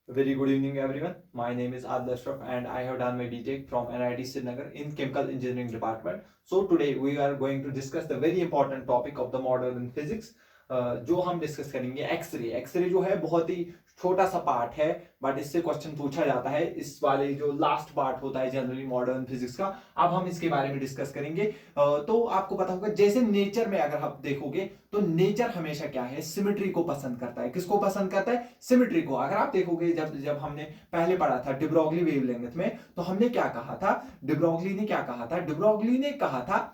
Very good evening, everyone. My name is Adil Ashraf, and I have done my BTech from NIT Srinagar in Chemical Engineering Department. So today we are going to discuss the very important topic of the modern physics. जो हम discuss करेंगे x ray. X ray जो है बहुत ही छोटा सा part है, but इससे क्वेश्चन पूछा जाता है। इस वाले जो लास्ट पार्ट होता है जनरली मॉडर्न फिजिक्स का, अब हम इसके बारे में डिस्कस करेंगे। तो आपको पता होगा, जैसे नेचर में अगर आप देखोगे तो नेचर हमेशा क्या है, सिमेट्री को पसंद करता है। किसको पसंद करता है? सिमेट्री को। अगर आप देखोगे, जब जब हमने पहले पढ़ा था डिब्रोगली वेवलेंथ में, तो हमने क्या कहा था? डिब्रोगली ने क्या कहा था? डिब्रोगली ने कहा था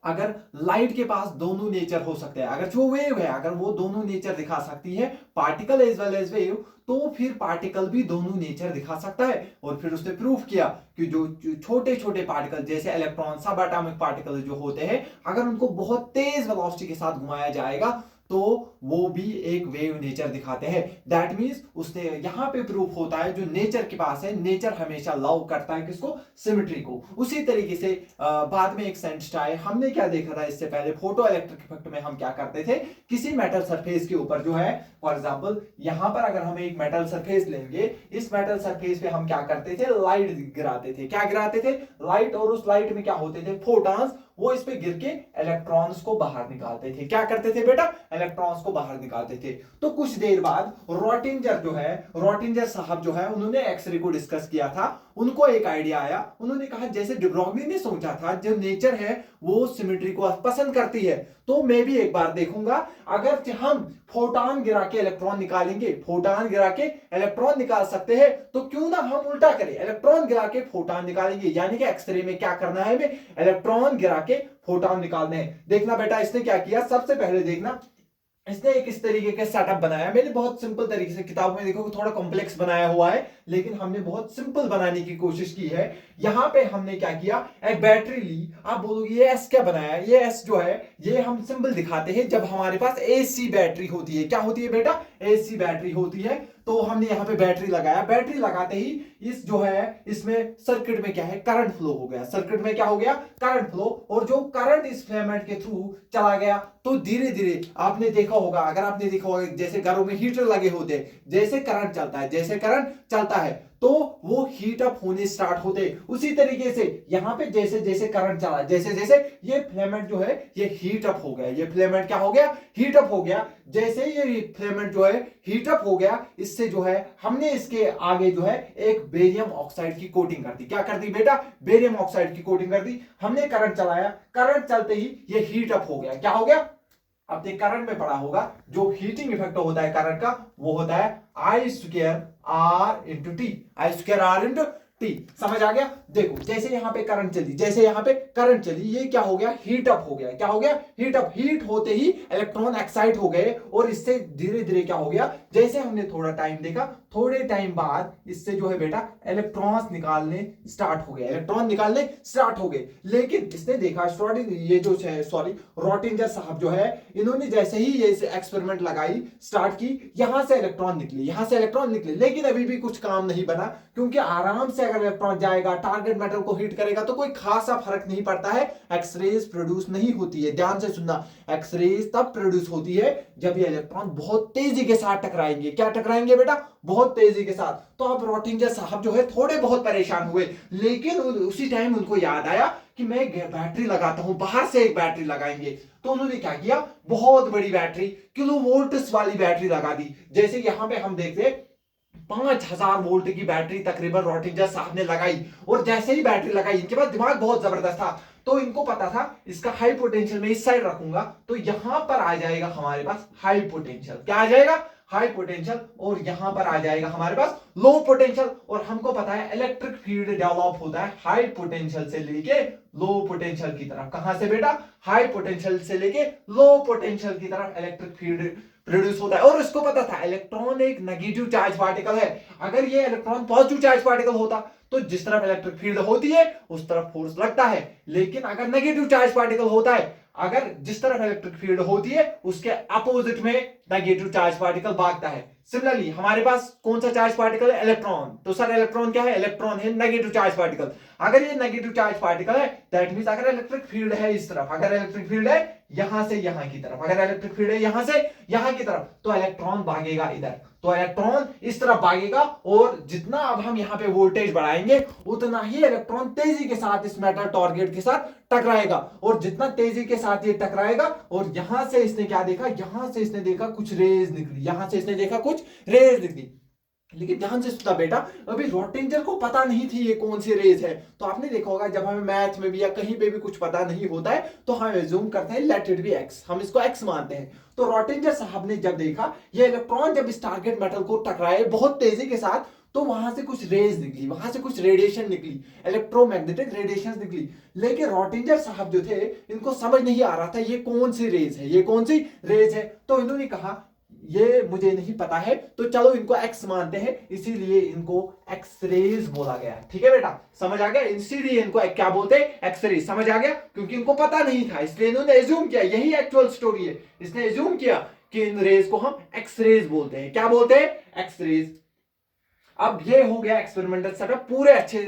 अगर लाइट के पास दोनों नेचर हो सकते हैं, अगर जो वेव है अगर वो दोनों नेचर दिखा सकती है, particle as well as wave, तो फिर पार्टिकल भी दोनों नेचर दिखा सकता है। और फिर उसने प्रूफ किया कि जो छोटे छोटे पार्टिकल जैसे इलेक्ट्रॉन, सब एटॉमिक पार्टिकल जो होते हैं, अगर उनको बहुत तेज वेलोसिटी के साथ घुमाया जाएगा तो वो भी एक वेव नेचर दिखाते हैं। दैट मींस उसने यहां पे प्रूफ होता है जो नेचर के पास है, नेचर हमेशा लव करता है किसको? सिमेट्री को। उसी तरीके से बाद में एक साइंटिस्ट आए, हमने क्या देखा था इससे पहले? फोटो इलेक्ट्रिक इफेक्ट में हम क्या करते थे, किसी मेटल सरफेस के ऊपर जो है, फॉर एग्जांपल यहां पर अगर हम एक मेटल सरफेस लेंगे, इस मेटल सरफेस पे हम क्या करते थे? लाइट गिराते थे। क्या गिराते थे? लाइट। और उस लाइट में क्या होते थे? फोटॉन्स। वो इस पे गिर के इलेक्ट्रॉन्स को बाहर निकालते थे। क्या करते थे बेटा? इलेक्ट्रॉन्स को बाहर निकालते थे। तो कुछ देर बाद रॉटिंजर जो है, रॉटिंजर साहब जो है, उन्होंने एक्सरे को डिस्कस किया था। उनको एक आइडिया आया, उन्होंने कहा जैसे डिब्रोगली ने सोचा था जो नेचर है वो सिमेट्री को पसंद करती है, तो मैं भी एक बार देखूंगा अगर हम फोटॉन गिरा के इलेक्ट्रॉन निकालेंगे, फोटॉन गिरा के इलेक्ट्रॉन निकाल सकते हैं, तो क्यों ना हम उल्टा करें, इलेक्ट्रॉन गिरा के फोटॉन निकालेंगे। यानी कि एक्सरे में क्या करना है हमें? इलेक्ट्रॉन गिरा के फोटॉन निकालने हैं। देखना बेटा इसने क्या किया, सबसे पहले देखना इसने एक इस तरीके का सेटअप बनाया। मैंने बहुत सिंपल तरीके से, किताब में देखो थोड़ा कॉम्प्लेक्स बनाया हुआ है, लेकिन हमने बहुत सिंपल बनाने की कोशिश की है। यहां पे हमने क्या किया, एक बैटरी ली। आप बोलोगे ये एस क्या बनाया? ये एस जो है ये हम सिंबल दिखाते हैं जब हमारे पास एसी बैटरी होती है। क्या होती है बेटा? एसी बैटरी होती है। तो हमने यहाँ पे बैटरी लगाया। बैटरी लगाते ही इस जो है इसमें सर्किट में क्या है, करंट फ्लो हो गया। सर्किट में क्या हो गया? Current flow. और जो करंट इस फिलामेंट के थ्रू चला गया, तो धीरे धीरे आपने देखा होगा, अगर आपने देखा होगा जैसे घरों में हीटर लगे होते हैं, जैसे करंट चलता है, जैसे करंट चलता है तो वो हीट अप होने स्टार्ट होते। उसी तरीके से यहां पे जैसे जैसे करंट चला, जैसे जैसे ये फिलामेंट जो है ये हीट अप हो गया। ये फिलामेंट क्या हो गया? हीट अप हो गया। जैसे ये फिलामेंट जो है हीट अप हो गया, इससे जो है हमने इसके आगे जो है एक बेरियम ऑक्साइड की कोटिंग कर दी। क्या कर दी बेटा? बेरियम ऑक्साइड की कोटिंग कर दी। हमने करंट चलाया, करंट चलते ही ये हीट अप हो गया। क्या हो गया? अपने करंट में पढ़ा होगा, जो हीटिंग इफेक्ट होता है करंट का, वो होता है I square R into T. I square R into T. समझ आ गया? देखो जैसे यहां पे करंट चली, जैसे यहां पे करंट चली, ये क्या हो गया? हीट अप हो गया। क्या हो गया? Heat up. हीट होते ही इलेक्ट्रॉन एक्साइट हो गए, और इससे धीरे धीरे क्या हो गया, जैसे हमने थोड़ा टाइम देखा, थोड़े टाइम बाद इससे जो है बेटा इलेक्ट्रॉन्स निकालने स्टार्ट हो गए। इलेक्ट्रॉन निकालने स्टार्ट हो गए। लेकिन इसने देखा, ये जो है सॉरी रॉटिंजर साहब जो है, इन्होंने जैसे ही ये एक्सपेरिमेंट लगाई, स्टार्ट की, यहां से इलेक्ट्रॉन निकले, यहां से इलेक्ट्रॉन निकले, लेकिन अभी भी कुछ काम नहीं बना। क्योंकि आराम से अगर इलेक्ट्रॉन जाएगा, टारगेट मेटल को हिट करेगा, तो कोई खासा फर्क नहीं पड़ता है, एक्सरेज प्रोड्यूस नहीं होती है। ध्यान से सुनना, एक्सरेज तब प्रोड्यूस होती है जब ये इलेक्ट्रॉन बहुत तेजी के साथ टकराएंगे। क्या टकराएंगे बेटा? बहुत तेजी के साथ। तो अब रॉटिंजर साहब जो है थोड़े बहुत परेशान हुए, लेकिन उसी टाइम उनको याद आया कि मैं बैटरी लगाता हूं, बाहर से एक बैटरी लगाएंगे। तो उन्होंने क्या किया, बहुत बड़ी बैटरी, किलो वोल्ट्स वाली बैटरी लगा दी। जैसे यहां पे हम देखते 5000 वोल्ट की बैटरी तकरीबन रॉटिंजर साहब ने लगाई। और जैसे ही बैटरी लगाई, इनके पास दिमाग बहुत जबरदस्त था, तो इनको पता था इसका हाई पोटेंशियल में इस साइड रखूंगा तो यहां पर आ जाएगा हमारे पास हाई पोटेंशियल। क्या आ जाएगा? High potential. और यहां पर आ जाएगा हमारे पास लो पोटेंशियल। और हमको पता है इलेक्ट्रिक फील्ड डेवलप होता है हाई पोटेंशियल से लेके लो पोटेंशियल की तरफ। कहां से बेटा? हाई पोटेंशियल से लेके लो पोटेंशियल की तरफ इलेक्ट्रिक फील्ड प्रोड्यूस होता है। और इसको पता था इलेक्ट्रॉन एक नेगेटिव चार्ज पार्टिकल है। अगर ये इलेक्ट्रॉन पॉजिटिव चार्ज पार्टिकल होता तो जिस तरफ इलेक्ट्रिक फील्ड होती है उस तरफ फोर्स लगता है। लेकिन अगर नेगेटिव चार्ज पार्टिकल होता है, अगर जिस तरफ इलेक्ट्रिक फील्ड होती है उसके अपोजिट में नेगेटिव चार्ज पार्टिकल भागता है। सिमिलरली हमारे पास कौन सा चार्ज पार्टिकल है, इलेक्ट्रॉन। तो सर इलेक्ट्रॉन क्या है, इलेक्ट्रॉन है नेगेटिव चार्ज पार्टिकल। अगर ये नेगेटिव चार्ज पार्टिकल है दैट मींस अगर इलेक्ट्रिक फील्ड है इस तरफ, अगर इलेक्ट्रिक फील्ड है यहां से यहां की तरफ, अगर इलेक्ट्रिक फील्ड है यहां से यहां की तरफ, तो इलेक्ट्रॉन भागेगा इधर, तो इलेक्ट्रॉन इस तरफ भागेगा और जितना अब हम यहां पे वोल्टेज बढ़ाएंगे उतना ही इलेक्ट्रॉन तेजी के साथ इस मेटल टारगेट के साथ टकराएगा, और जितना तेजी के साथ ये टकराएगा, और यहां से इसने क्या देखा, यहां से इसने देखा कुछ रेज निकली, यहां से इसने देखा कुछ रेज निकली। लेकिन ध्यान से सुनना बेटा, अभी रॉटिंजर को पता नहीं थी ये कौन सी रेज है। तो आपने देखा होगा जब हमें मैथ में भी या कहीं पे भी कुछ पता नहीं होता है तो हम एज्यूम करते हैं लेट इट बी एक्स, हम इसको एक्स मानते हैं। तो रॉटिंजर साहब ने जब देखा ये इलेक्ट्रॉन जब इस टारगेट मेटल को टकराए बहुत तेजी के साथ, तो वहां से कुछ रेज निकली, वहां से कुछ रेडिएशन निकली, इलेक्ट्रोमैग्नेटिक रेडिएशन निकली। लेकिन रॉटिंजर साहब जो थे इनको समझ नहीं आ रहा था ये कौन सी रेज है, ये कौन सी रेज है। तो इन्होंने कहा ये मुझे नहीं पता है, तो चलो इनको एक्स मानते हैं, इसीलिए इनको एक्स रेज बोला गया। ठीक है बेटा, समझ आ गया, इसीलिए इनको क्या बोलते हैं, एक्स रेज। समझ आ गया, क्योंकि इनको पता नहीं था इसलिए इन्होंने एज्यूम किया, यही एक्चुअल स्टोरी है। इसने एज्यूम किया कि इन रेज को हम एक्स रेज बोलते हैं। क्या बोलते हैं, एक्स रेज। अब ये हो गया एक्सपेरिमेंटल सेटअप,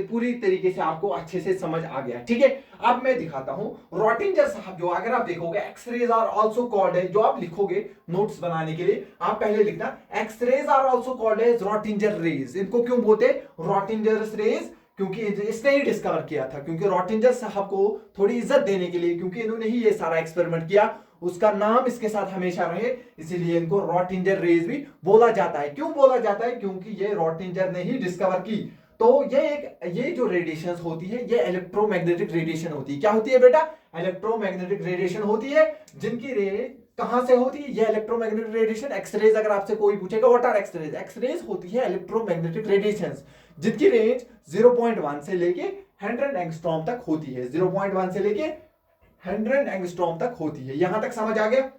पूरी तरीके से आपको अच्छे से समझ आ गया। ठीक है, अब मैं दिखाता हूं रॉटिंजर साहब जो, अगर आप देखोगे एक्स-रेज आर आल्सो कॉल्ड है, जो आप लिखोगे नोट्स बनाने के लिए आप पहले लिखना X rays are also called as रॉटिंजर रेज। इनको क्यों बोलते हैं रॉटिंजर रेज, क्योंकि इसने ही डिस्कवर किया था, क्योंकि रॉटिंजर साहब को थोड़ी इज्जत देने के लिए, क्योंकि इन्होंने ही ये सारा एक्सपेरिमेंट किया, उसका नाम इसके साथ हमेशा रहे, इसीलिए इनको रॉटिंजर रेज भी बोला जाता है। क्यों बोला जाता है, क्योंकि ये रॉटिंजर ने ही डिस्कवर की। तो ये जो रेडिएशंस होती है ये इलेक्ट्रोमैग्नेटिक रेडिएशन होती है। क्या होती है बेटा, इलेक्ट्रोमैग्नेटिक रेडिएशन होती है, जिनकी रे कहां से होती है, ये इलेक्ट्रोमैग्नेटिक रेडिएशन। एक्सरेज अगर आपसे कोई पूछेगा व्हाट आर एक्सरेज, एक्सरेज होती है इलेक्ट्रोमैग्नेटिक रेडिएशंस जिनकी रेंज 0.1 से लेके 100 एंगस्ट्रॉम तक होती है, 0.1 से लेके 100 एंगस्ट्रॉम तक होती है। यहां तक समझ आ गया।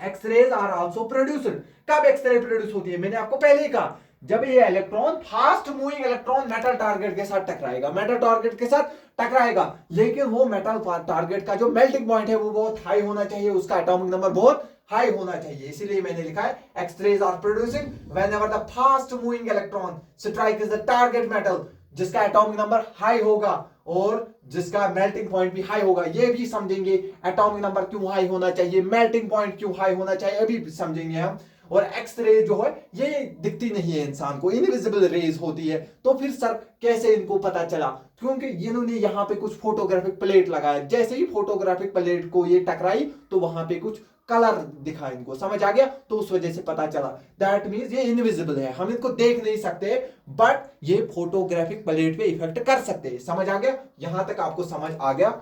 एक्सरेज आर आल्सो प्रोड्यूस्ड, कब एक्सरे प्रोड्यूस होती है, मैंने आपको पहले ही कहा जब ये electron fast moving electron metal target के साथ टकराएगा, मेटल टारगेट के साथ टकराएगा, लेकिन वो मेटल टारगेट का जो मेल्टिंग पॉइंट है वो बहुत हाई होना चाहिए, उसका एटॉमिक नंबर बहुत हाई होना चाहिए, इसीलिए मैंने लिखा है X-rays are producing whenever the fast moving electron strike the target metal, जिसका एटॉमिक नंबर हाई होगा और जिसका मेल्टिंग पॉइंट भी हाई होगा। ये भी समझेंगे एटॉमिक नंबर क्यों हाई होना चाहिए, मेल्टिंग पॉइंट क्यों हाई होना चाहिए, अभी समझेंगे हम। और एक्स रे जो है ये दिखती नहीं है इंसान को, इनविजिबल रेज होती है। तो फिर सर कैसे इनको पता चला, क्योंकि इन्होंने यहाँ पे कुछ फोटोग्राफिक प्लेट लगाया, जैसे ही फोटोग्राफिक प्लेट को ये टकराई तो वहां पे कुछ कलर दिखा इनको, समझ आ गया, तो उस वजह से पता चला दैट मींस ये इनविजिबल है, हम इनको देख नहीं सकते, बट ये फोटोग्राफिक प्लेट पे इफेक्ट कर सकते हैं। समझ आ गया, यहां तक आपको समझ आ गया।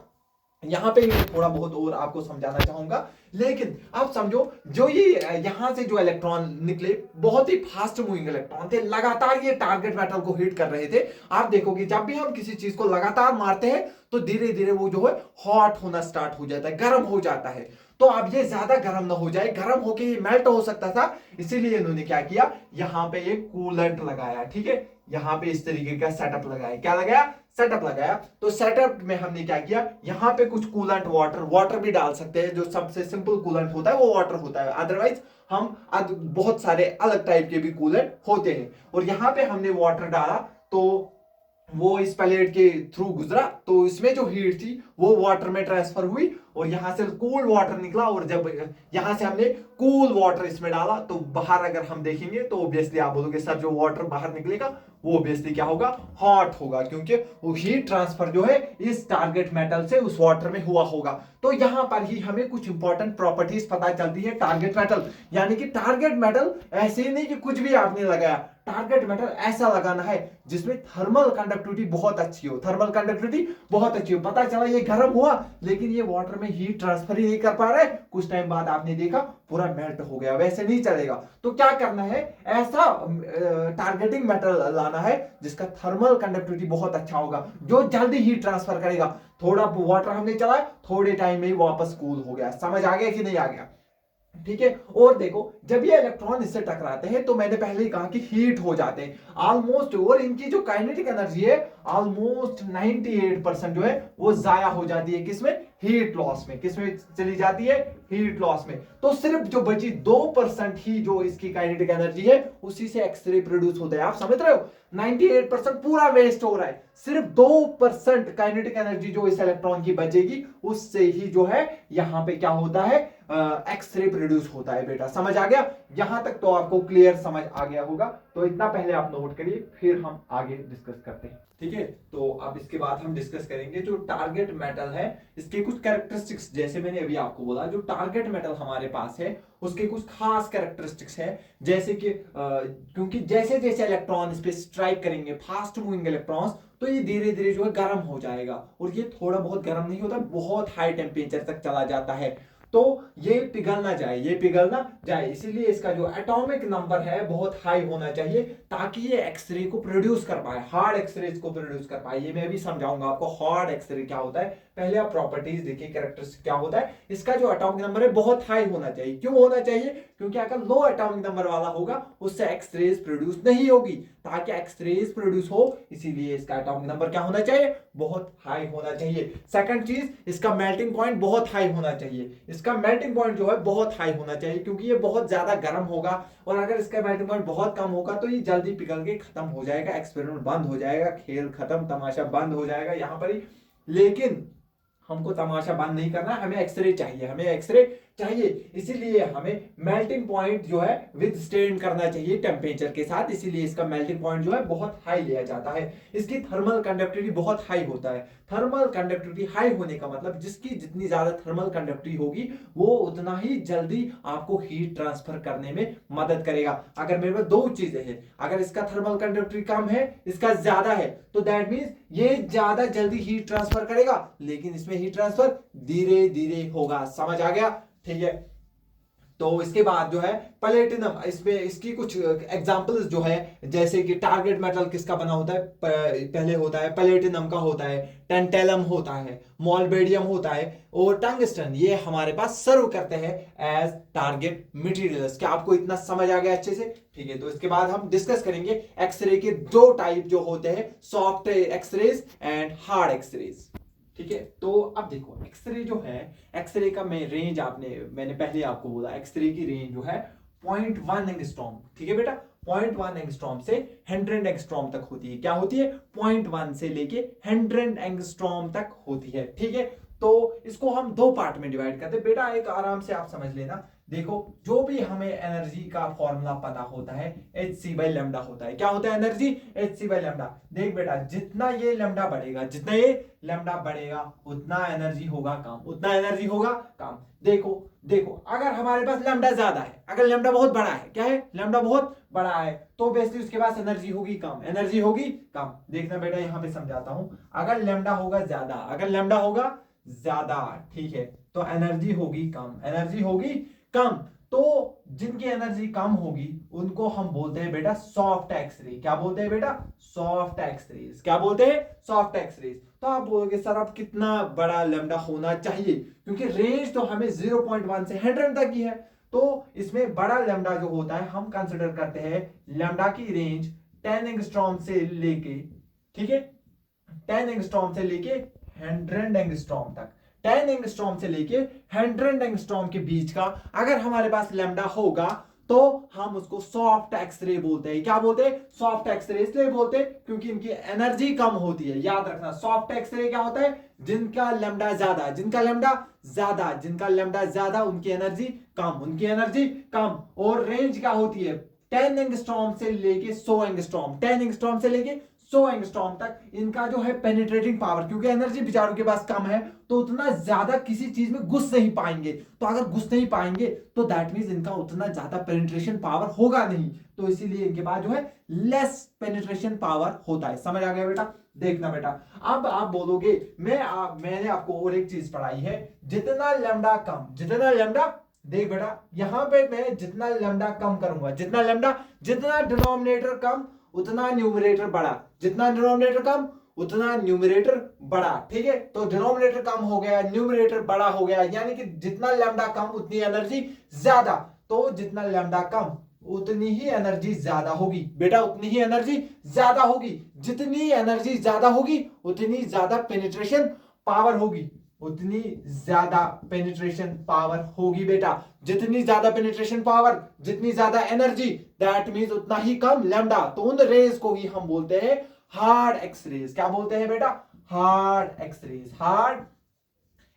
यहां पे मैं थोड़ा बहुत और आपको समझाना चाहूंगा, लेकिन आप समझो जो ये यहां से जो इलेक्ट्रॉन निकले बहुत ही फास्ट मूविंग इलेक्ट्रॉन थे, लगातार ये टारगेट मेटल को हिट कर रहे थे। आप देखोगे जब भी हम किसी चीज को लगातार मारते हैं तो धीरे धीरे वो जो है हॉट होना स्टार्ट हो जाता है, गर्म हो जाता है। तो अब ये ज्यादा गर्म ना हो जाए, गर्म होके ये मेल्ट हो सकता था, इसीलिए इन्होंने क्या किया, यहाँ पे एक कूलेंट लगाया। ठीक है, यहाँ पे इस तरीके का सेटअप लगाया, क्या लगाया, सेटअप लगाया। तो सेटअप में हमने क्या किया, यहाँ पे कुछ कूलेंट वाटर भी डाल सकते हैं, जो सबसे सिंपल कूलेंट होता है वो वाटर होता है, अदरवाइज हम बहुत सारे अलग टाइप के भी कूलेंट होते हैं। और यहाँ पे हमने वाटर डाला तो वो इस प्लेट के थ्रू गुजरा, तो इसमें जो हीट थी वो वाटर में ट्रांसफर हुई और यहां से कूल वाटर निकला। और जब यहां से हमने कूल वाटर इसमें डाला तो बाहर अगर हम देखेंगे तो ऑब्वियसली आप बोलोगे सर जो वाटर बाहर निकलेगा वो ऑब्वियसली क्या होगा, हॉट होगा, क्योंकि वो हीट ट्रांसफर जो है इस टारगेट मेटल से उस वाटर में हुआ होगा। तो यहां पर ही हमें कुछ इंपॉर्टेंट प्रॉपर्टीज पता चलती है टारगेट मेटल, यानी कि टारगेट मेटल ऐसे नहीं कि कुछ भी आपने लगाया, टारगेट मेटल ऐसा लगाना है जिसमें थर्मल कंडक्टिविटी बहुत अच्छी हो, थर्मल कंडक्टिविटी बहुत अच्छी हो। पता चला ये गर्म हुआ लेकिन ये वाटर में हीट ट्रांसफर ही नहीं कर पा रहा है, कुछ टाइम बाद आपने देखा पूरा मेल्ट हो गया, वैसे नहीं चलेगा। तो क्या करना है, ऐसा टारगेटिंग मेटल लाना है जिसका थर्मल कंडक्टिविटी बहुत अच्छा होगा, जो जल्दी हीट ट्रांसफर करेगा। थोड़ा वाटर हमने चलाया, थोड़े टाइम में ही वापस कूल हो गया। समझ आ गया कि नहीं आ गया, ठीक है। और देखो जब ये इलेक्ट्रॉन इससे टकराते हैं तो मैंने पहले ही कहा कि हीट हो जाते हैं ऑलमोस्ट, और इनकी जो काइनेटिक एनर्जी है ऑलमोस्ट 98% जो है वो जाया हो जाती है किसमें, हीट लॉस में। किसमें चली जाती है, हीट लॉस में। तो सिर्फ जो बची 2% ही जो इसकी काइनेटिक एनर्जी है उसी से एक्सरे प्रोड्यूस होता है। आप समझ रहे हो, 98% पूरा वेस्ट हो रहा है, सिर्फ 2% काइनेटिक एनर्जी जो इस इलेक्ट्रॉन की बचेगी उससे ही जो है यहां पे क्या होता है, एक्सरे प्रोड्यूस होता है। बेटा समझ आ गया, यहां तक तो आपको क्लियर समझ आ गया होगा। तो इतना पहले आप नोट करिए, फिर हम आगे डिस्कस करते हैं। ठीक है, तो अब इसके बाद हम डिस्कस करेंगे जो टारगेट मेटल है, इसके कुछ कैरेक्टरिस्टिक्स। जैसे मैंने अभी आपको बोला, जो टारगेट मेटल हमारे पास है उसके कुछ खास कैरेक्टरिस्टिक्स है। जैसे कि क्योंकि जैसे जैसे इलेक्ट्रॉन इस पे स्ट्राइक करेंगे, फास्ट मूविंग इलेक्ट्रॉन्स, तो ये धीरे धीरे जो है गर्म हो जाएगा। और ये थोड़ा बहुत गर्म नहीं होता, बहुत हाई टेम्परेचर तक चला जाता है। तो ये पिघलना जाए, ये पिघलना जाए, इसीलिए इसका जो एटॉमिक नंबर है बहुत हाई होना चाहिए, ताकि ये एक्सरे को प्रोड्यूस कर पाए, हार्ड एक्सरे को प्रोड्यूस कर पाए। ये मैं भी समझाऊंगा आपको हार्ड एक्सरे क्या होता है। पहले आप प्रॉपर्टीज देखिए, कैरेक्टरिस्टिक क्या होता है। इसका जो एटॉमिक नंबर है बहुत हाई होना चाहिए। क्यों होना चाहिए, क्योंकि अगर लो एटॉमिक नंबर वाला होगा उससे एक्सरेज प्रोड्यूस नहीं होगी। ताकि एक्सरेज प्रोड्यूस हो इसीलिए इसका एटॉमिक नंबर क्या होना चाहिए, बहुत हाई होना चाहिए। सेकंड चीज, इसका मेल्टिंग पॉइंट बहुत हाई होना चाहिए। इसका मेल्टिंग पॉइंट जो है बहुत हाई होना चाहिए, क्योंकि ये बहुत ज्यादा गर्म होगा। और अगर इसका मेल्टिंग पॉइंट बहुत कम होगा तो ये जल्दी पिघल के खत्म हो जाएगा, एक्सपेरिमेंट बंद हो जाएगा, खेल खत्म, तमाशा बंद हो जाएगा यहां पर ही। लेकिन हमको तमाशा बंद नहीं करना, हमें एक्सरे चाहिए, हमें एक्सरे चाहिए। इसीलिए हमें मेल्टिंग पॉइंट जो है विद स्टैंड करना चाहिए टेम्परेचर के साथ। इसीलिए इसका मेल्टिंग पॉइंट जो है बहुत हाई लिया जाता है। इसकी थर्मल कंडक्टिविटी बहुत हाई होता है। थर्मल कंडक्टिविटी हाई होने का मतलब जिसकी जितनी ज्यादा थर्मल कंडक्टिविटी होगी वो उतना ही जल्दी आपको हीट ट्रांसफर करने में मदद करेगा। अगर मेरे पास दो चीजें हैं, अगर इसका थर्मल कंडक्टिविटी कम है, इसका ज्यादा है, तो दैट मींस ये ज्यादा जल्दी हीट ट्रांसफर करेगा, लेकिन इसमें हीट ट्रांसफर धीरे धीरे होगा। समझ आ गया, ठीक है। तो इसके बाद जो है प्लेटिनम, इसमें इसकी कुछ एग्जांपल्स जो है, जैसे कि टारगेट मेटल किसका बना होता है, पहले होता है प्लेटिनम का होता है, टेंटेलम होता है, मोलबेडियम होता है और टंगस्टन। ये हमारे पास सर्व करते हैं एज टारगेट मटेरियल्स। क्या आपको इतना समझ आ गया अच्छे से, ठीक है। तो इसके बाद हम डिस्कस करेंगे एक्सरे के दो टाइप जो होते हैं, soft X-rays and hard X-rays. ठीक है, तो अब देखो एक्सरे जो है, एक्सरे का मैं रेंज मैंने पहले आपको बोला, एक्सरे की रेंज जो है 0.1 एंगस्ट्रॉम। ठीक है बेटा, 0.1 एंगस्ट्रॉम से 100 एंगस्ट्रॉम तक होती है। क्या होती है, 0.1 से लेके 100 एंगस्ट्रॉम तक होती है। ठीक है, तो इसको हम दो पार्ट में डिवाइड करते हैं। बेटा एक आराम से आप समझ लेना, देखो जो भी हमें एनर्जी का फॉर्मूला पता होता है hc/λ होता है। क्या होता है एनर्जी, hc/λ। देख बेटा, जितना ये लैम्डा बढ़ेगा, जितना ये लैम्डा बढ़ेगा उतना एनर्जी होगा कम, उतना एनर्जी होगा कम। देखो देखो, अगर हमारे पास लैम्डा ज्यादा है, अगर लैम्डा बहुत बड़ा है, क्या है, लैम्डा बहुत बड़ा है, तो बेसिकली उसके पास एनर्जी होगी कम, एनर्जी होगी कम। देखना बेटा यहां पे समझाता हूं, अगर लैम्डा होगा ज्यादा, अगर लैम्डा होगा ज्यादा, ठीक है, तो एनर्जी होगी कम, एनर्जी होगी कम। तो जिनकी एनर्जी कम होगी उनको हम बोलते हैं बेटा सॉफ्ट एक्सरे। क्या बोलते हैं बेटा, सॉफ्ट एक्सरेज। क्या बोलते हैं, सॉफ्ट एक्सरेज। तो आप बोलोगे सर अब कितना बड़ा लैम्डा होना चाहिए, क्योंकि रेंज तो हमें 0.1 से 100 तक ही है। तो इसमें बड़ा लैम्डा जो होता है हम कंसिडर करते हैं लैम्डा की रेंज 10 एंगस्ट्रॉम से लेके, ठीक है, 10 एंगस्ट्रॉम से लेके 100 एंगस्ट्रॉम तक, 10 एंगस्ट्रॉम से लेके 100 एंगस्ट्रॉम के बीच का अगर हमारे पास लैम्डा होगा तो हम उसको सॉफ्ट एक्सरे बोलते हैं। क्या बोलते हैं, सॉफ्ट एक्सरे इसलिए बोलते हैं क्योंकि इनकी एनर्जी कम होती है। याद रखना, सॉफ्ट एक्सरे क्या होता है, जिनका लैम्डा ज्यादा, जिनका लैम्डा ज्यादा, जिनका लैम्डा ज्यादा उनकी एनर्जी कम, उनकी एनर्जी कम। और रेंज क्या होती है, 10 एंगस्ट्रॉम से लेके 100 एंगस्ट्रॉम, 10 एंगस्ट्रॉम से लेके 100 एंगस्ट्रॉम तक इनका जो है पेनिट्रेटिंग पावर, क्योंकि एनर्जी बेचारों के पास कम है तो उतना ज्यादा किसी चीज में घुस नहीं पाएंगे। तो अगर घुस नहीं पाएंगे तो दैट मींस इनका उतना ज्यादा पेनिट्रेशन पावर होगा नहीं, तो इसीलिए इनके पास जो है लेस पेनिट्रेशन पावर होता है। समझ आ गया बेटा। देखना बेटा, अब आप बोलोगे मैंने आपको और एक चीज पढ़ाई है, जितना लैम्डा कम, जितना लैम्डा, देख बेटा यहां पे मैं जितना लैम्डा कम करूंगा, जितना लैम्डा, जितना डिनोमिनेटर कम उतना न्यूमरेटर बड़ा, जितना डिनोमिनेटर कम उतना न्यूमरेटर बड़ा। ठीक है, तो डिनोमिनेटर कम हो गया, न्यूमरेटर बड़ा हो गया, यानी कि जितना लैम्डा कम उतनी एनर्जी ज्यादा। तो जितना लैम्डा कम उतनी ही एनर्जी ज्यादा होगी बेटा, उतनी ही एनर्जी ज्यादा होगी। जितनी एनर्जी ज्यादा होगी उतनी ज्यादा पेनिट्रेशन पावर होगी, उतनी ज्यादा पेनिट्रेशन पावर होगी बेटा। जितनी ज्यादा पेनिट्रेशन पावर, जितनी ज्यादा एनर्जी, दैट मींस उतना ही कम लैम्डा। तो उन रेज को ही हम बोलते हैं हार्ड एक्सरेज। क्या बोलते हैं बेटा? Hard X-rays. Hard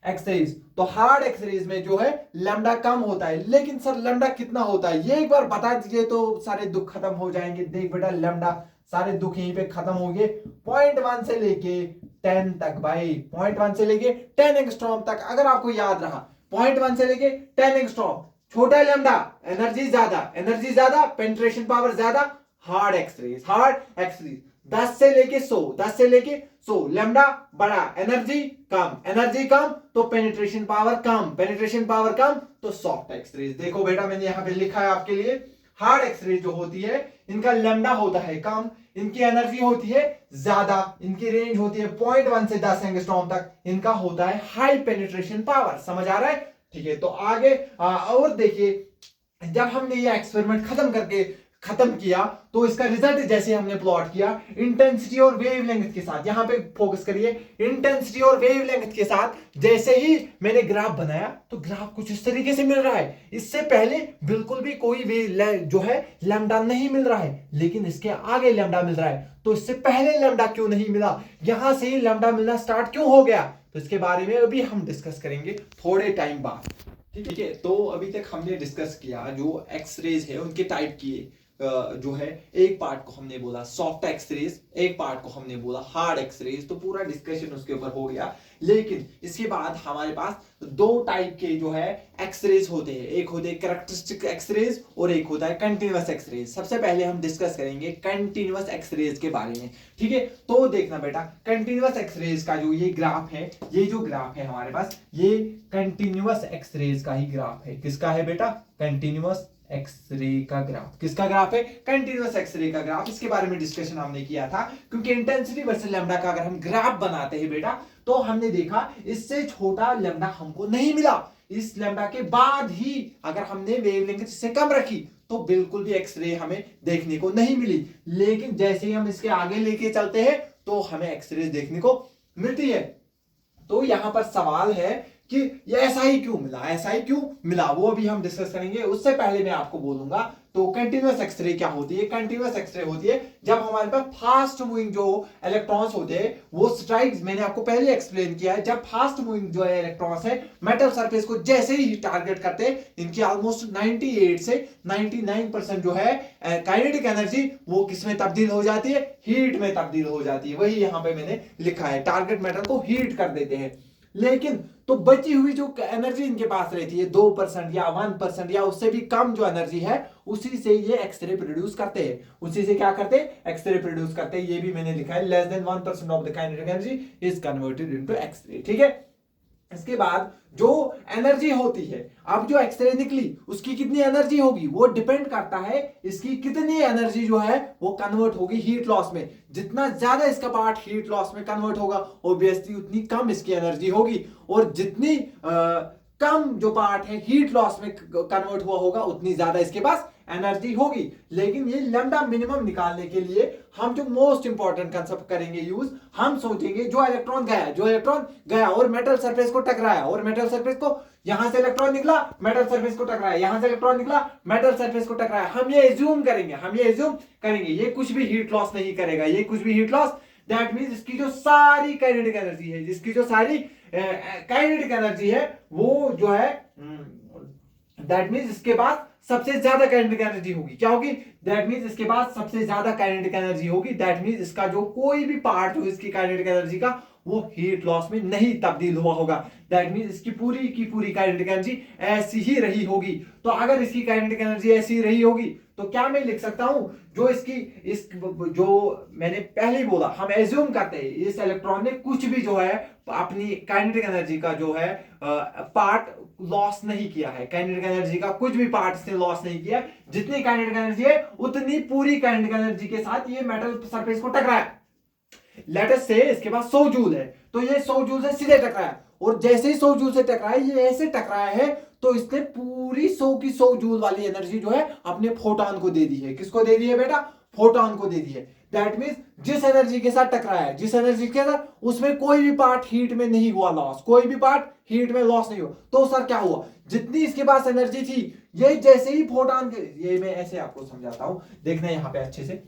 X-rays. तो हार्ड एक्सरेज में जो है लैम्डा कम होता है। लेकिन सर लैम्डा कितना होता है ये एक बार बता दीजिए तो सारे दुख खत्म हो जाएंगे। देख बेटा लैम्डा, सारे दुख यहीं पे खत्म होंगे। 0.1 से लेके 10 तक भाई, 0.1 से लेके 10 एंगस्ट्रॉम तक। अगर आपको याद रहा 0.1 से लेके 10 एंगस्ट्रॉम, छोटा लैम्डा, एनर्जी ज्यादा, एनर्जी ज्यादा, पेनिट्रेशन पावर ज्यादा, हार्ड एक्सरेज। हार्ड एक्सरेज 10 से लेके 100, 10 से लेके 100, लैम्डा बड़ा, एनर्जी कम, एनर्जी कम तो पेनिट्रेशन पावर कम, पेनिट्रेशन पावर कम तो सॉफ्ट एक्सरेज। देखो बेटा मैंने यहां पे लिखा है आपके लिए, हार्ड एक्सरेज जो होती है इनका लैम्डा होता है कम, इनकी एनर्जी होती है ज्यादा, इनकी रेंज होती है 0.1 से 10 एंगस्ट्रॉम तक, इनका होता है हाई पेनिट्रेशन पावर। समझ आ रहा है? ठीक है, तो आगे और देखिए जब हमने ये एक्सपेरिमेंट खत्म किया तो इसका रिजल्ट जैसे हमने प्लॉट किया इंटेंसिटी और वेवलेंथ के साथ। यहां पे फोकस करिए, इंटेंसिटी और वेवलेंथ के साथ जैसे ही मैंने ग्राफ बनाया तो ग्राफ कुछ इस तरीके से मिल रहा है। इससे पहले बिल्कुल भी कोई जो है लैम्डा नहीं मिल रहा है, लेकिन इसके आगे लैम्डा मिल रहा है। तो इससे पहले लैम्डा क्यों नहीं मिला, यहां से ही लैम्डा मिलना स्टार्ट क्यों हो गया, तो इसके बारे में अभी हम डिस्कस करेंगे थोड़े टाइम बाद। ठीक है, तो अभी तक हमने डिस्कस किया जो एक्सरेज है उनके टाइप किए। जो है एक पार्ट को हमने बोला सॉफ्ट एक्सरेज, एक पार्ट को हमने बोला हार्ड एक्सरेज, तो पूरा डिस्कशन उसके ऊपर हो गया। लेकिन इसके बाद हमारे पास दो टाइप के जो है एक्सरेज होते हैं, एक होते हैं कैरेक्टरिस्टिक एक्सरेज और एक होता है कंटीन्यूअस एक्सरेज। सबसे पहले हम डिस्कस करेंगे कंटीन्यूअस एक्सरेज के बारे में। ठीक है, तो देखना बेटा कंटीन्यूअस एक्सरेज का जो ये ग्राफ है, ये जो ग्राफ है हमारे पास ये कंटीन्यूअस एक्सरेज का ही ग्राफ है। किसका है बेटा? कंटीन्यूअस एक्सरे का ग्राफ। किसका ग्राफ है? कंटीन्यूअस एक्सरे का ग्राफ। इसके बारे में डिस्कशन हमने किया था क्योंकि इंटेंसिटी वर्सेस लैम्डा का अगर हम ग्राफ बनाते हैं बेटा तो हमने देखा इससे छोटा लैम्डा हमको नहीं मिला। इस लैम्डा के बाद ही अगर हमने वेवलेंथ इससे कम रखी तो बिल्कुल भी एक्सरे हमें देखने को नहीं मिली। लेकिन जैसे ही हम इसके आगे लेके चलते हैं तो हमें एक्सरे देखने को मिलती है। तो यहां पर सवाल है कि ये ऐसा ही क्यों मिला, ऐसा ही क्यों मिला, वो अभी हम डिस्कस करेंगे। उससे पहले मैं आपको बोलूंगा तो कंटीन्यूअस एक्सरे क्या होती है। कंटीन्यूअस एक्सरे होती है जब हमारे पास फास्ट मूविंग जो इलेक्ट्रॉन्स होते हैं वो स्ट्राइक्स, मैंने आपको पहले एक्सप्लेन किया है, जब फास्ट मूविंग जो है इलेक्ट्रॉन्स है मेटल सरफेस को जैसे ही टारगेट करते हैं इनकी ऑलमोस्ट 98 से 99% जो है काइनेटिक एनर्जी वो किस में तब्दील हो जाती है? हीट में तब्दील हो जाती है। वही यहां पे मैंने लिखा है, टारगेट मेटल को हीट कर देते हैं। लेकिन तो बची हुई जो एनर्जी इनके पास रहती है 2% या 1% या उससे भी कम जो एनर्जी है उसी से ये एक्सरे प्रोड्यूस करते हैं। उसी से क्या करते हैं? एक्सरे प्रोड्यूस करते हैं। ये भी मैंने लिखा है less than 1% of the kinetic energy is converted into X-ray. ठीक है, इसके बाद जो एनर्जी होती है, अब जो एक्सरे निकली उसकी कितनी एनर्जी होगी वो डिपेंड करता है इसकी कितनी एनर्जी जो है वो कन्वर्ट होगी हीट लॉस में। जितना ज्यादा इसका पार्ट हीट लॉस में कन्वर्ट होगा ऑब्वियसली उतनी कम इसकी एनर्जी होगी, और जितनी कम जो पार्ट है हीट लॉस में कन्वर्ट हुआ होगा उतनी ज्यादा इसके पास एनर्जी होगी। लेकिन ये लैम्डा मिनिमम निकालने के लिए हम जो मोस्ट इंपॉर्टेंट कंसेप्ट करेंगे यूज, हम सोचेंगे जो इलेक्ट्रॉन गया और मेटल सरफेस को टकराया, और मेटल सरफेस को यहां से इलेक्ट्रॉन निकला मेटल सरफेस को टकराया, यहां से इलेक्ट्रॉन निकला मेटल सरफेस को टकराया। हम ये एज्यूम करेंगे ये कुछ भी हीट लॉस नहीं करेगा, ये कुछ भी हीट लॉस, दैट मींस इसकी जो सारी काइनेटिक एनर्जी है, जिसकी जो सारी काइनेटिक एनर्जी है वो जो है दैट मींस इसके पास सबसे ज्यादा काइनेटिक एनर्जी होगी। क्या होगी? दैट मींस इसके पास सबसे ज्यादा काइनेटिक एनर्जी होगी। दैट मींस इसका जो कोई भी पार्ट हो इसकी काइनेटिक एनर्जी का वो हीट लॉस में नहीं तब्दील हुआ होगा। दैट मींस इसकी पूरी की पूरी काइनेटिक एनर्जी ऐसी ही रही होगी। तो अगर इसकी काइनेटिक एनर्जी ऐसी रही होगी तो क्या मैं लिख सकता हूं जो जो मैंने पहले ही बोला, हम एज्यूम करते हैं इस इलेक्ट्रॉन ने कुछ भी जो है अपनी काइनेटिक एनर्जी का जो है पार्ट लॉस नहीं किया है। काइनेटिक एनर्जी का कुछ भी पार्ट इसने लॉस नहीं किया। जितनी काइनेटिक एनर्जी है उतनी पूरी काइनेटिक एनर्जी के साथ ये मेटल सरफेस को टकराया। लेट अस से इसके पास 100 जूल है तो ये 100 जूल से सीधे टकराया, और जैसे ही 100 जूल से टकराया ये ऐसे टकराया है तो इसने पूरी 100 की 100 जूल वाली एनर्जी जो है अपने फोटॉन को दे दी है। किसको दे दी है बेटा? फोटॉन को दे दी है। दैट मींस जिस एनर्जी के साथ टकराया है, जिस एनर्जी के साथ, उसमें कोई भी पार्ट हीट में नहीं हुआ लॉस, कोई भी पार्ट हीट में लॉस नहीं हुआ। तो सर क्या हुआ, जितनी इसके पास एनर्जी थी, ये जैसे ही फोटॉन के, ये मैं ऐसे आपको समझाता हूं, देखना यहां पे अच्छे से।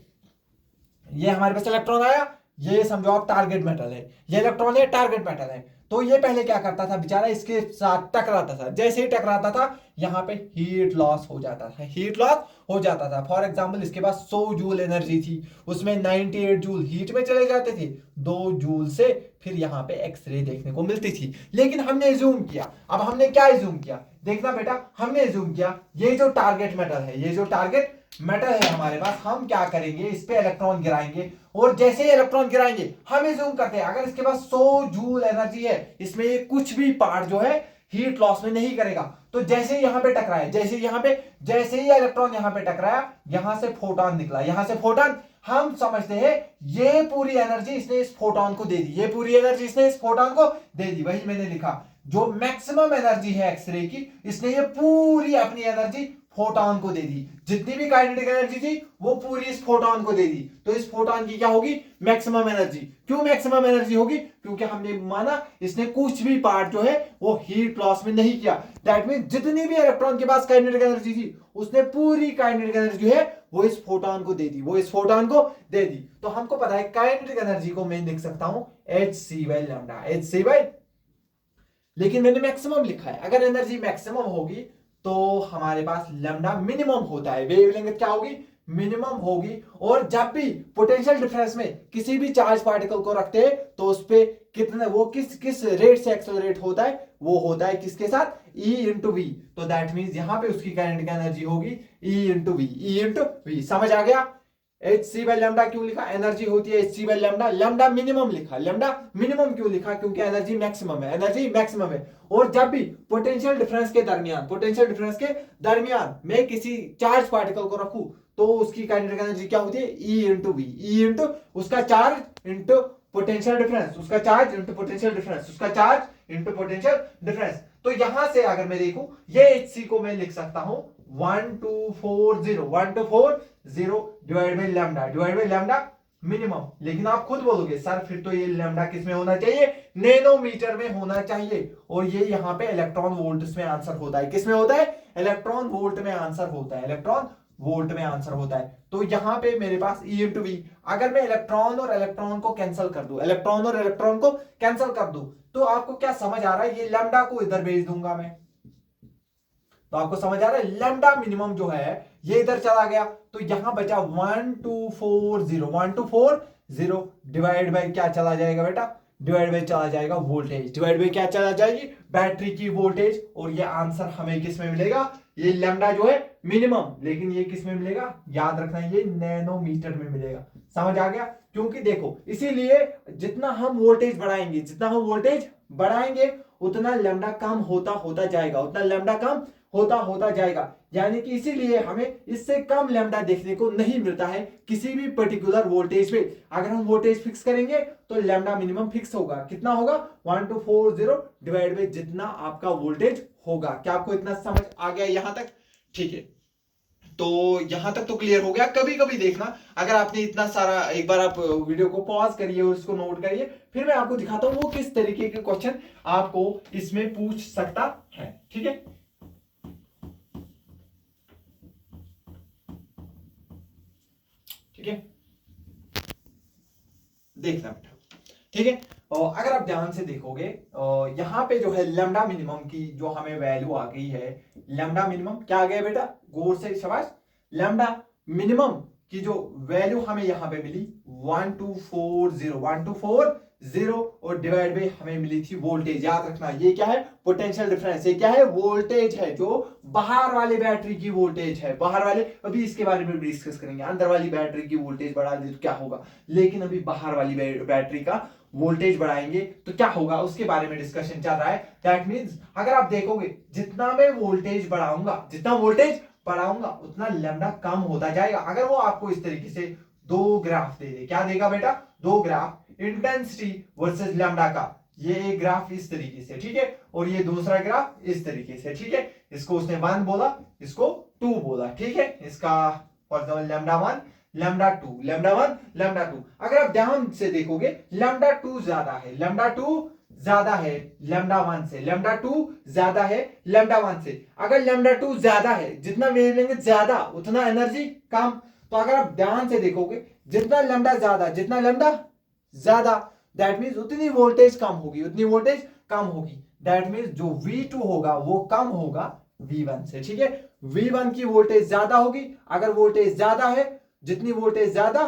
ये हमारे पास इलेक्ट्रॉन आया, ये समझो आप टारगेट मेटल है, ये इलेक्ट्रॉन है टारगेट मेटल है। तो ये पहले क्या करता था बेचारा, इसके साथ टकराता था, जैसे ही टकराता था यहाँ पे हीट लॉस हो जाता था, हीट लॉस हो जाता था। फॉर एग्जांपल इसके पास 100 जूल एनर्जी थी, उसमें 98 जूल हीट में चले जाते थे, 2 जूल से फिर यहाँ पे एक्सरे देखने को मिलती थी। लेकिन हमने जूम किया, अब हमने क्या जूम किया, देखना बेटा, हमने जूम किया, ये जो टारगेट मेटल है, ये जो टारगेट मेटल है हमारे पास, हम क्या करेंगे, इस पे इलेक्ट्रॉन गिराएंगे, और जैसे ही इलेक्ट्रॉन गिराएंगे हम जूम करते हैं, अगर इसके पास 100 जूल एनर्जी है, इसमें ये कुछ भी पार्ट जो है हीट लॉस में नहीं करेगा। तो जैसे ही यहां पे टकराया, जैसे ही इलेक्ट्रॉन यहां पे टकराया, यहां से फोटॉन निकला, यहां से फोटॉन, हम समझते हैं ये पूरी एनर्जी इसने इस फोटॉन को दे दी, ये पूरी एनर्जी इसने इस फोटॉन को दे दी। वही मैंने लिखा, जो मैक्सिमम एनर्जी है एक्सरे की, इसने ये पूरी अपनी एनर्जी फोटॉन को दे दी। जितनी भी काइनेटिक एनर्जी थी वो पूरी इस फोटॉन को दे दी। तो इस फोटॉन की क्या होगी, मैक्सिमम एनर्जी। क्यों मैक्सिमम एनर्जी होगी, क्योंकि हमने माना इसने कुछ भी पार्ट जो है वो हीट लॉस में नहीं किया। दैट मीन जितनी भी इलेक्ट्रॉन के पास काइनेटिक एनर्जी थी, उसने पूरी काइनेटिक एनर्जी है वो इस फोटॉन को दे दी, वो इस फोटॉन को दे दी। तो हमको पता है काइनेटिक एनर्जी को मैं लिख सकता हूं hc/λ, hc/, लेकिन मैंने मैक्सिमम लिखा है। अगर एनर्जी मैक्सिमम होगी तो हमारे पास लैम्डा मिनिमम होता है, वेवलेंथ क्या होगी, मिनिमम होगी। और जब भी पोटेंशियल डिफरेंस में किसी भी चार्ज पार्टिकल को रखते हैं तो उस पे कितने, वो किस रेट से एक्सेलरेट होता है, वो होता है किसके साथ, E इंटू वी। तो दैट मींस यहां पे उसकी काइनेटिक एनर्जी होगी E into V, E into V. समझ आ गया? hc/λ क्यों लिखा, एनर्जी होती है hc/λ। लैम्डा मिनिमम लिखा, लैम्डा मिनिमम क्यों लिखा, क्योंकि एनर्जी मैक्सिमम है, एनर्जी मैक्सिमम है। और जब भी पोटेंशियल डिफरेंस के दरमियान मैं किसी चार्ज पार्टिकल को रखूं तो उसकी काइनेटिक एनर्जी क्या होती है, E into V, E into उसका चार्ज इंटू पोटेंशियल डिफरेंस, उसका चार्ज इंटू पोटेंशियल डिफरेंस, उसका चार्ज इंटू पोटेंशियल डिफरेंस। तो यहां से अगर मैं देखूं, ये hc को मैं लिख सकता हूं 1240 डिवाइड बाई लैम्डा मिनिमम। लेकिन आप खुद बोलोगे सर फिर तो ये लैम्डा किस में होना चाहिए, नैनोमीटर में होना चाहिए। और ये यहाँ पे इलेक्ट्रॉन वोल्ट में आंसर होता है, किस में होता है, इलेक्ट्रॉन वोल्ट में आंसर होता है, इलेक्ट्रॉन वोल्ट में आंसर होता है। तो यहाँ पे मेरे पास E इंटू वी, अगर मैं इलेक्ट्रॉन और इलेक्ट्रॉन को कैंसिल कर दूं, इलेक्ट्रॉन और इलेक्ट्रॉन को कैंसिल कर दूं, तो आपको क्या समझ आ रहा है, ये लैम्डा को इधर भेज दूंगा मैं, तो आपको समझ आ रहा है लैम्डा मिनिमम जो है ये इधर चला गया। तो यहां बचा 1240 डिवाइड बाई क्या चला जाएगा बेटा, डिवाइड बाई चला जाएगा वोल्टेज, डिवाइड बाई क्या चला जाएगी, बैटरी की वोल्टेज। और ये आंसर हमें किस में मिलेगा, ये लैम्डा जो है मिनिमम, लेकिन ये किस में मिलेगा, याद रखना ये नैनोमीटर में मिलेगा। समझ आ गया? क्योंकि देखो इसीलिए जितना हम वोल्टेज बढ़ाएंगे उतना लैम्डा कम होता जाएगा, उतना लैम्डा कम होता जाएगा। यानी कि इसीलिए हमें इससे कम लैम्डा देखने को नहीं मिलता है किसी भी पर्टिकुलर वोल्टेज पे। अगर हम वोल्टेज फिक्स करेंगे तो लैम्डा मिनिमम फिक्स होगा, कितना होगा, 1240 डिवाइड बाई जितना आपका वोल्टेज होगा। क्या आपको इतना समझ आ गया यहां तक? ठीक है, तो यहां तक तो क्लियर हो गया। कभी कभी देखना, अगर आपने इतना सारा, एक बार आप वीडियो को पॉज करिए और इसको नोट करिए, फिर मैं आपको दिखाता हूं वो किस तरीके के क्वेश्चन आपको इसमें पूछ सकता है। ठीक है, ठीक है, देखना बेटा। ठीक है, और अगर आप ध्यान से देखोगे यहां पे जो है लैम्डा मिनिमम की जो हमें वैल्यू आ गई है, लैम्डा मिनिमम क्या आ गया बेटा, गौर से शाबाश, लैम्डा मिनिमम की जो वैल्यू हमें यहां पे मिली 1240 और डिवाइड बाई हमें मिली थी वोल्टेज। याद रखना ये क्या है, पोटेंशियल डिफरेंस, ये क्या है, वोल्टेज है, जो बाहर वाले बैटरी की वोल्टेज है, बाहर वाले, अभी इसके बारे में भी डिस्कस करेंगे, अंदर वाली बैटरी की वोल्टेज बढ़ा दी तो क्या होगा, लेकिन अभी बाहर वाली बैटरी का वोल्टेज बढ़ाएंगे तो क्या होगा, उसके बारे में डिस्कशन चल रहा है। दैट मींस अगर आप देखोगे जितना मैं वोल्टेज बढ़ाऊंगा उतना लैम्डा कम होता जाएगा। अगर वो आपको इस तरीके से दो ग्राफ दे दे, क्या देगा बेटा, दो ग्राफ, इंटेंसिटी वर्सेस लैम्डा का, ये एक ग्राफ इस तरीके से, ठीक है, और ये दूसरा ग्राफ इस तरीके से, ठीक है। इसको उसने 1 बोला, इसको 2 बोला, ठीक है। इसका for example lambda 1 lambda 2 lambda 1 lambda 2। अगर आप ध्यान से देखोगे लैम्डा 2 ज्यादा है, लैम्डा 2 ज्यादा है लैम्डा 1 से, लैम्डा 2 ज्यादा है लैम्डा 1 से। अगर लैम्डा 2 ज्यादा है, जितना वेवलेंथ ज्यादा उतना एनर्जी कम। तो अगर आप ध्यान से देखोगे जितना लैम्डा ज्यादा, जितना लैम्डा ज्यादा, दैट मींस उतनी वोल्टेज कम होगी, उतनी वोल्टेज कम होगी। दैट मींस जो V2 होगा वो कम होगा V1 से, ठीक है। V1 की वोल्टेज ज्यादा होगी। अगर वोल्टेज ज्यादा है, जितनी वोल्टेज ज्यादा,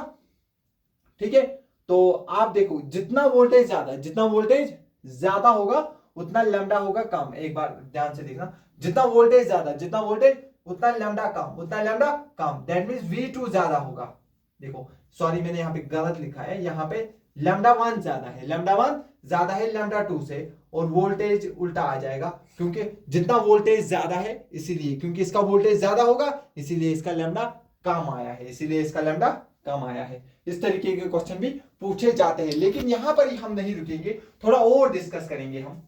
ठीक है, तो आप देखो जितना वोल्टेज ज्यादा, जितना वोल्टेज ज्यादा होगा उतना लैम्डा होगा कम। एक बार ध्यान से देखना, जितना वोल्टेज ज्यादा, जितना वोल्टेज उतना लैम्डा कम, उतना lambda come. That means V2 ज्यादा होगा। देखो सॉरी मैंने यहाँ पे गलत लिखा है, यहाँ पे लैम्डा 1 ज्यादा है, लैम्डा 1 ज्यादा है लैम्डा 2 से, और वोल्टेज उल्टा आ जाएगा क्योंकि जितना वोल्टेज ज्यादा है इसीलिए, क्योंकि इसका वोल्टेज ज्यादा होगा इसीलिए इसका लैम्डा कम आया है, इसीलिए इसका लैम्डा कम आया है। इस तरीके के क्वेश्चन भी पूछे जाते हैं, लेकिन यहां पर ही हम नहीं रुकेंगे, थोड़ा और डिस्कस करेंगे हम।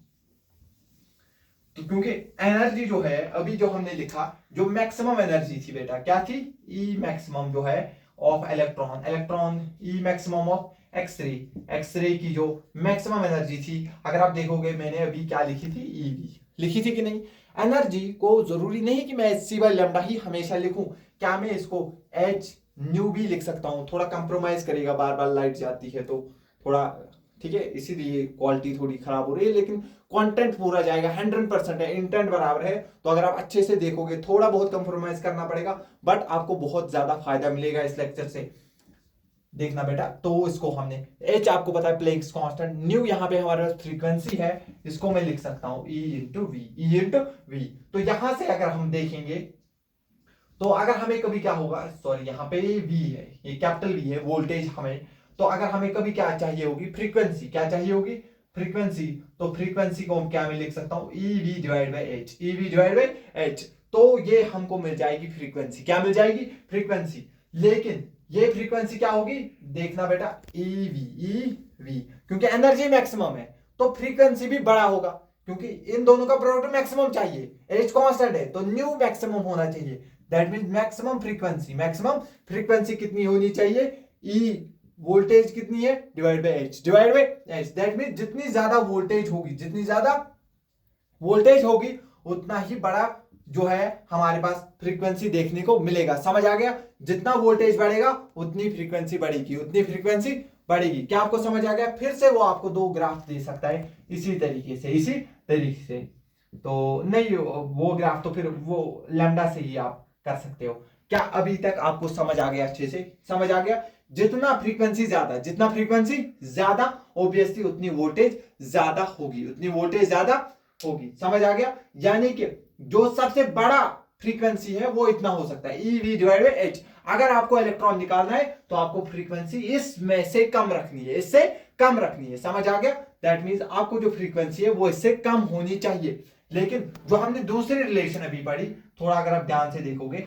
तो क्योंकि एनर्जी जो है अभी जो हमने लिखा, जो मैक्सिमम एनर्जी थी बेटा क्या थी, ई मैक्सिमम जो है of electron, electron E maximum of X-ray, X-ray की जो मैक्सिमम एनर्जी थी, अगर आप देखोगे मैंने अभी क्या लिखी थी, ईवी लिखी थी कि नहीं। एनर्जी को जरूरी नहीं कि मैं एच बाय लैम्डा ही हमेशा लिखूं, क्या मैं इसको एच न्यू भी लिख सकता हूं। थोड़ा कंप्रोमाइज करेगा, बार बार लाइट जाती है तो थोड़ा, ठीक है, इसीलिए क्वालिटी थोड़ी खराब हो रही है, लेकिन कंटेंट पूरा जाएगा, 100% है, इंटेंट बराबर है। तो अगर आप अच्छे से देखोगे, थोड़ा बहुत कंप्रोमाइज करना पड़ेगा, बट आपको बहुत ज्यादा फायदा मिलेगा इस लेक्चर से। देखना बेटा, तो इसको हमने एच आपको पता है प्लैंक्स कांस्टेंट, न्यू यहाँ पे हमारे पास फ्रीक्वेंसी है, इसको मैं लिख सकता हूं ई इंटू वी। तो यहां से अगर हम देखेंगे तो अगर हमें कभी क्या होगा, सॉरी यहाँ पे वी है, ये कैपिटल वी है, वोल्टेज हमें, तो अगर हमें कभी क्या चाहिए होगी, फ्रीक्वेंसी, क्या चाहिए होगी, फ्रीक्वेंसी। तो फ्रीक्वेंसी को हम क्या में लिख सकता हूं, E V divide by H, E V divide by H. तो ये हमको मिल जाएगी फ्रीक्वेंसी, क्या मिल जाएगी, फ्रीक्वेंसी। लेकिन ये फ्रीक्वेंसी क्या होगी, देखना बेटा, ई वी, क्योंकि एनर्जी मैक्सिमम है तो फ्रीक्वेंसी भी बड़ा होगा, क्योंकि इन दोनों का प्रोडक्ट मैक्सिमम चाहिए, एच कांस्टेंट है तो न्यू मैक्सिमम होना चाहिए। दैट मींस मैक्सिमम फ्रीक्वेंसी कितनी होनी चाहिए, ई वोल्टेज कितनी है divide by H, divide by H. That means जितनी ज्यादा वोल्टेज होगी, जितनी ज्यादा वोल्टेज होगी उतना ही बड़ा जो है हमारे पास फ्रीक्वेंसी देखने को मिलेगा। समझ आ गया, जितना वोल्टेज बढ़ेगा उतनी फ्रीक्वेंसी बढ़ेगी, उतनी फ्रीक्वेंसी बढ़ेगी। क्या आपको समझ आ गया, फिर से वो आपको दो ग्राफ दे सकता है इसी तरीके से, तो नहीं वो ग्राफ तो फिर वो लैम्डा से ही आप कर सकते हो। क्या अभी तक आपको समझ आ गया, अच्छे से समझ आ गया। जितना फ्रीक्वेंसी ज्यादा, जितना फ्रीक्वेंसी ज्यादा ऑब्वियसली उतनी वोल्टेज ज्यादा होगी, उतनी वोल्टेज ज्यादा होगी। समझ आ गया, यानी कि जो सबसे बड़ा फ्रीक्वेंसी है वो इतना हो सकता है, E V divide by H. अगर आपको इलेक्ट्रॉन निकालना है तो आपको फ्रीक्वेंसी इसमें से कम रखनी है, इससे कम रखनी है। समझ आ गया, दैट मींस आपको जो फ्रीक्वेंसी है वो इससे कम होनी चाहिए। लेकिन जो हमने दूसरी रिलेशन अभी पढ़ी, थोड़ा अगर आप ध्यान से देखोगे,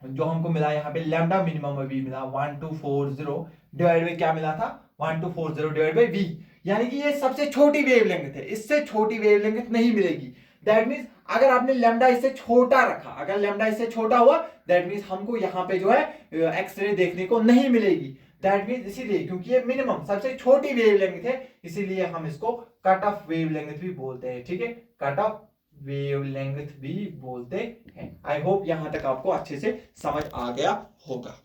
जो हमको मिला यहाँ पे लैम्डा मिनिमम अभी मिला 1240 डिवाइड बाई क्या मिला था, 1240 डिवाइड बाई वी, यानी कि ये सबसे छोटी वेवलेंथ है, इससे छोटी वेवलेंथ नहीं मिलेगी। दैट मींस अगर आपने लैम्डा इससे छोटा रखा, अगर लैम्डा इससे छोटा हुआ, दैट मींस हमको यहाँ पे जो है एक्सरे देखने को नहीं मिलेगी। दैट मींस इसीलिए, क्योंकि ये मिनिमम सबसे छोटी वेवलेंथ है, इसीलिए हम इसको कट ऑफ वेवलेंथ भी बोलते हैं, ठीक है, कट ऑफ वेवलेंथ भी बोलते हैं। आई होप यहां तक आपको अच्छे से समझ आ गया होगा।